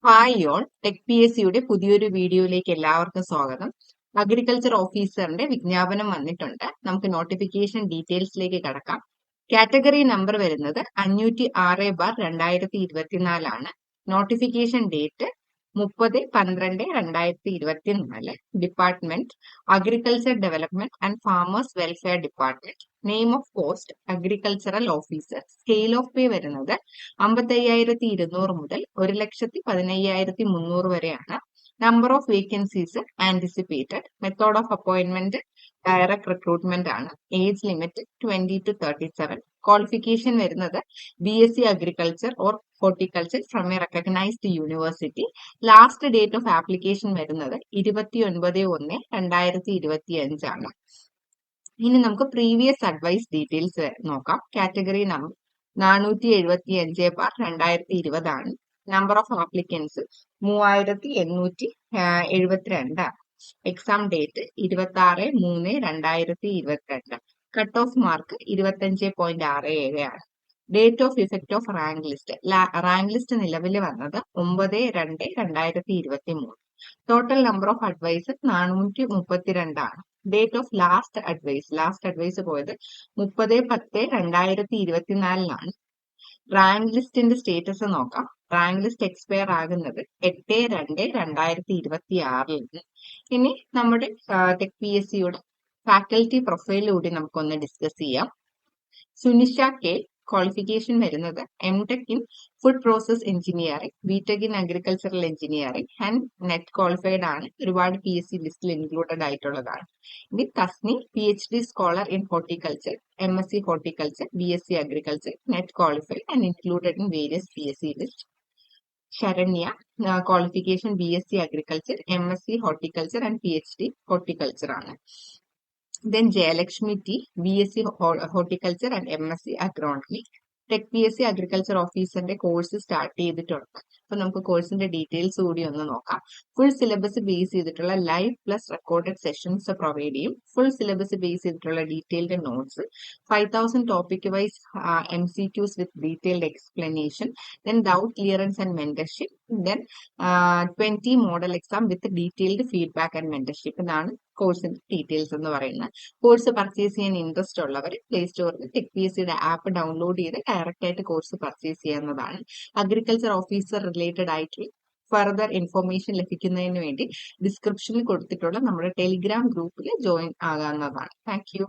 Hi all tech P S സിയുടെ പുതിയൊരു വീഡിയോയിലേക്ക് എല്ലാവർക്കും സ്വാഗതം. അഗ്രികൾച്ചർ ഓഫീസറിന്റെ വിജ്ഞാപനം വന്നിട്ടുണ്ട്. നമുക്ക് നോട്ടിഫിക്കേഷൻ ഡീറ്റെയിൽസിലേക്ക് കടക്കാം. കാറ്റഗറി നമ്പർ വരുന്നത് 506/2024 notification date 30/12/2024. Department agriculture development and farmers welfare department. Name of post agricultural officer. Scale of pay വരുന്നത് 55,200 മുതൽ 1,15,300 വരെയാണ്. Number of vacancies anticipated. Method of appointment direct recruitment ആണ്. Age limit 20 to 37. ക്വാളിഫിക്കേഷൻ വരുന്നത് BSc agriculture or horticulture from a recognised university. Last date of application വരുന്നത് 29/1/2025 ആണ്. ഇനി നമുക്ക് previous advice details നോക്കാം. കാറ്റഗറി നമ്പർ 475/2020 ആണ്. നമ്പർ ഓഫ് ആപ്ലിക്കൻസ് 3,872 ആണ്. Exam date 26/3/2022. Cut off mark 25.67 ആണ്. Date of effect of rank list. Rank list നിലവിൽ വന്നത് 9/2/2023. ടോട്ടൽ നമ്പർ ഓഫ് അഡ്വൈസ് 432 ആണ്. ഡേറ്റ് ഓഫ് ലാസ്റ്റ് അഡ്വൈസ് പോയത് 30/10/2024 റാങ്ക് ലിസ്റ്റിന്റെ സ്റ്റേറ്റസ് നോക്കാം. റാങ്ക് ലിസ്റ്റ് എക്സ്പയർ ആകുന്നത് 8/2/2026. ഇനി നമ്മുടെ ടെക് പി എസ് സിയുടെ ഫാക്കൽറ്റി പ്രൊഫൈൽ കൂടി നമുക്കൊന്ന് ഡിസ്കസ് ചെയ്യാം. സുനിഷ കെ. ക്വാളിഫിക്കേഷൻ വരുന്നത് MTech in food process engineering, BTech in agricultural engineering and net qualified ആണ്. ഒരുപാട് PSC ലിസ്റ്റിൽ ഇൻക്ലൂഡഡ് ആയിട്ടുള്ളതാണ്. ഇനി Tasni PhD scholar in horticulture, MSc horticulture, BSc agriculture, net qualified and included in various PSC list. Saranya qualification BSc agriculture, MSc horticulture and PhD horticulture ആണ്. Then Jayalakshmi T, BSc Horticulture and MSc Agronomy. Tech P S C agriculture ഓഫീസറിന്റെ course start ചെയ്തിട്ടുണ്ട്. അപ്പൊ നമുക്ക് കോഴ്സിന്റെ details കൂടി ഒന്ന് നോക്കാം. Full syllabus base ചെയ്തിട്ടുള്ള live plus recorded sessions provide ചെയ്യും. ഫുൾ സിലബസ് ബേസ് ചെയ്തിട്ടുള്ള detailed notes, 5,000 topic wise MCQs with detailed explanation, then doubt clearance and mentorship, then 20 model exam with detailed feedback and mentorship. ഇതാണ് കോഴ്സിന്റെ details എന്ന് പറയുന്നത്. Course purchase ചെയ്യാൻ interest ഉള്ളവർ play സ്റ്റോറിൽ tech P S സിയുടെ app download ചെയ്ത് direct ആയിട്ട് കോഴ്സ് പർച്ചേസ് ചെയ്യാവുന്നതാണ്. അഗ്രികൾച്ചർ ഓഫീസർ റിലേറ്റഡ് ആയിട്ടുള്ള ഫർദർ ഇൻഫർമേഷൻ ലഭിക്കുന്നതിന് വേണ്ടി ഡിസ്ക്രിപ്ഷനിൽ കൊടുത്തിട്ടുള്ള നമ്മുടെ ടെലിഗ്രാം ഗ്രൂപ്പിൽ ജോയിൻ ആകാവുന്നതാണ്. Thank you.